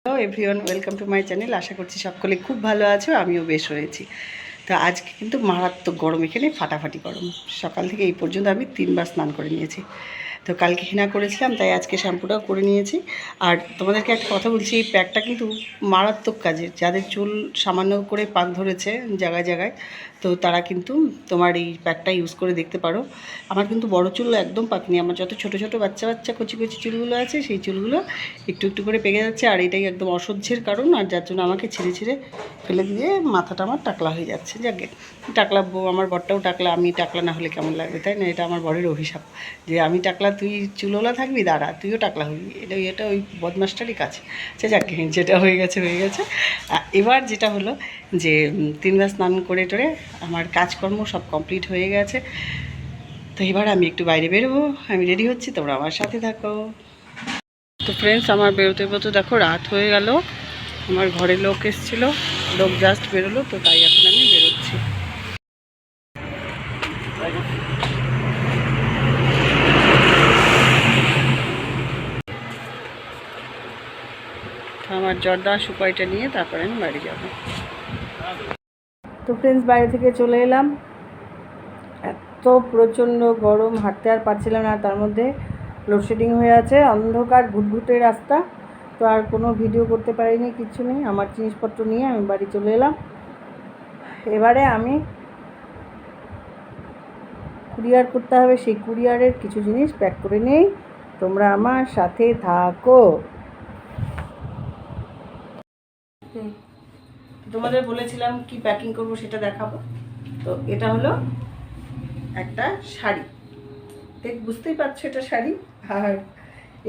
Hello everyone, welcome to my channel. আশা করছি সকলে খুব ভালো আছো, আমিও বেশ রয়েছি। তো আজকে কিন্তু মারাত্মক গরম, এখানে ফাটাফাটি গরম। সকাল থেকে এই পর্যন্ত আমি 3বার স্নান করে নিয়েছি। তো কালকে হিনা করেছিলাম, তাই আজকে শ্যাম্পুটাও করে নিয়েছি। আর তোমাদেরকে একটা কথা বলছি, এই প্যাকটা কিন্তু মারাত্মক কাজের। যাদের চুল সামান্য করে পাক ধরেছে জায়গায় জায়গায়, তো তারা কিন্তু তোমার এই প্যাকটা ইউজ করে দেখতে পারো। আমার কিন্তু বড় চুল একদম পাকেনি, আমার যত ছোটো ছোটো বাচ্চা বাচ্চা কচি কচি চুলগুলো আছে সেই চুলগুলো একটু একটু করে পেকে যাচ্ছে। আর এটাই একদম অসহ্যের কারণ, আর যার জন্য আমাকে ছিঁড়ে ছিঁড়ে ফেলে দিয়ে মাথাটা আমার টাকলা হয়ে যাচ্ছে। যাকে টাকলা বউ, আমার বরটাও টাকলা, আমি টাকলা না হলে কেমন লাগবে, তাই না? এটা আমার বরের অভিশাপ যে আমি টাকলা, তুই চুলওলা থাকবি, দাঁড়া তুইও টাকলা হবি। এটা ওই বদমাসটারই কাছে। আচ্ছা যাকে, যেটা হয়ে গেছে হয়ে গেছে। এবার যেটা হলো যে 3বার স্নান করে টোরে আমার কাজকর্ম সব কমপ্লিট হয়ে গেছে। তো এবার আমি একটু বাইরে বেরোবো, আমি রেডি হচ্ছি, তোমরা আমার সাথে থাকো। তো ফ্রেন্ডস, আমার বেরোতে বেরোতে দেখো রাত হয়ে গেল। আমার ঘরে লোক এসেছিলো, লোক জাস্ট বেরোলো, তো তাই এখন আমি বেরোচ্ছি। আমার জর্দা সুপারিটা নিয়ে তারপরে আমি বাড়ি যাব। তো ফ্রেন্ডস, বাইরে থেকে চলে এলাম। এত প্রচণ্ড গরম, হাঁটতে আর পারছিলাম না। তার মধ্যে লোডশেডিং হয়ে আছে, অন্ধকার ঘুটঘুটে রাস্তা। তো আর কোনো ভিডিও করতে পারিনি, কিছু নেই। আমার জিনিসপত্র নিয়ে আমি বাড়ি চলে এলাম। এবারে আমি কুরিয়ার করতে হবে, সেই কুরিয়ারের কিছু জিনিস প্যাক করে নেই। তোমরা আমার সাথে থাকো। তোমাদের বলেছিলাম কি প্যাকিং করব সেটা দেখাবো। তো এটা হলো একটা শাড়ি, দেখ বুঝতেই পারছো এটা শাড়ি। আর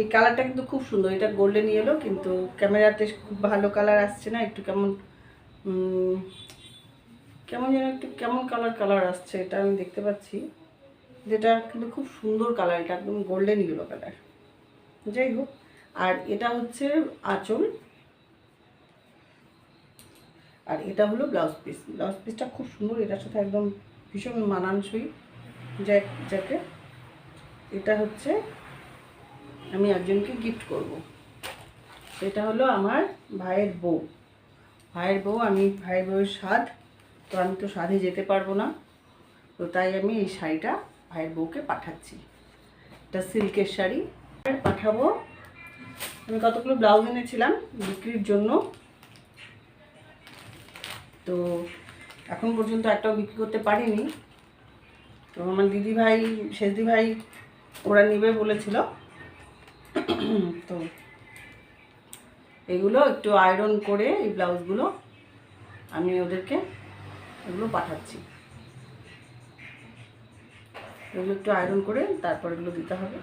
এই কালারটা কিন্তু খুব সুন্দর, এটা গোল্ডেন ইয়েলো, কিন্তু ক্যামেরাতে খুব ভালো কালার আসছে না, একটু কেমন কেমন যেন একটু কেমন কালার আসছে। এটা আমি দেখতে পাচ্ছি, যেটা কিন্তু খুব সুন্দর কালার, এটা একদম গোল্ডেন ইয়েলো কালার। যাই হোক, আর এটা হচ্ছে আঁচল, আর এটা হলো ব্লাউজ পিস। ব্লাউজ পিসটা খুব সুন্দর, এটার সাথে একদম ভীষণ মানানসই যাকে। এটা হচ্ছে আমি একজনকে গিফট করব। এটা হলো আমার ভাইয়ের বউ। আমি ভাইয়ের বউয়ের স্বাদ, তো আমি তো স্বাদে যেতে পারবো না, তো তাই আমি এই শাড়িটা ভাইয়ের বউকে পাঠাচ্ছি। এটা সিল্কের শাড়ি পাঠাবো। আমি কতগুলো ব্লাউজ এনেছিলাম বিক্রির জন্য, তো এখন পর্যন্ত একটাও বিক্রি করতে পারিনি। তো আমার দিদিভাই, শেষদিভাই ওরা নেবে বলেছিল। তো এগুলো একটু আয়রন করে, এই ব্লাউজগুলো আমি ওদেরকে এগুলো পাঠাচ্ছি। এগুলো একটু আয়রন করে তারপর এগুলো দিতে হবে।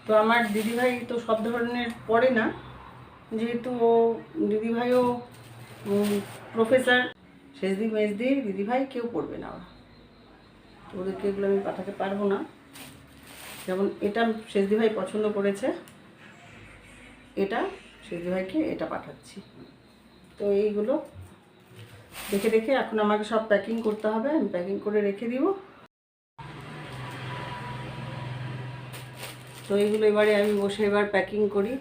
তো আমার দিদিভাই তো সব ধরনের পড়ে না, যেহেতু ও দিদিভাইও প্রফেসর, শেষদি মেজদি দিদিভাই কেউ পড়বে না, তো ওদেরকে এগুলো আমি পাঠাতে পারবো না। যেমন এটা শেষদিভাই পছন্দ করেছে, এটা শেষদিভাইকে এটা পাঠাচ্ছি। তো এইগুলো দেখে দেখে এখন আমাকে সব প্যাকিং করতে হবে, আমি প্যাকিং করে রেখে দিব। তো এইগুলো এবারে আমি বসে এবার প্যাকিং করি,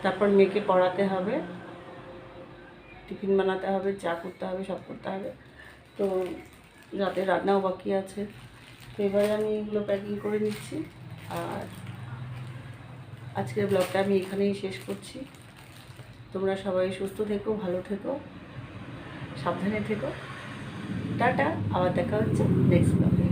তারপর মেয়েকে পড়াতে হবে, টিফিন বানাতে হবে, চা করতে হবে, সব করতে হবে। তো রাতে রান্নাও বাকি আছে। তো এবারে আমি এগুলো প্যাকিং করে নিচ্ছি। আর আজকের ব্লগটা আমি এখানেই শেষ করছি। তোমরা সবাই সুস্থ থেকো, ভালো থেকো, সাবধানে থেকো। টাটা, আবার দেখা হচ্ছে নেক্সট ব্লগে।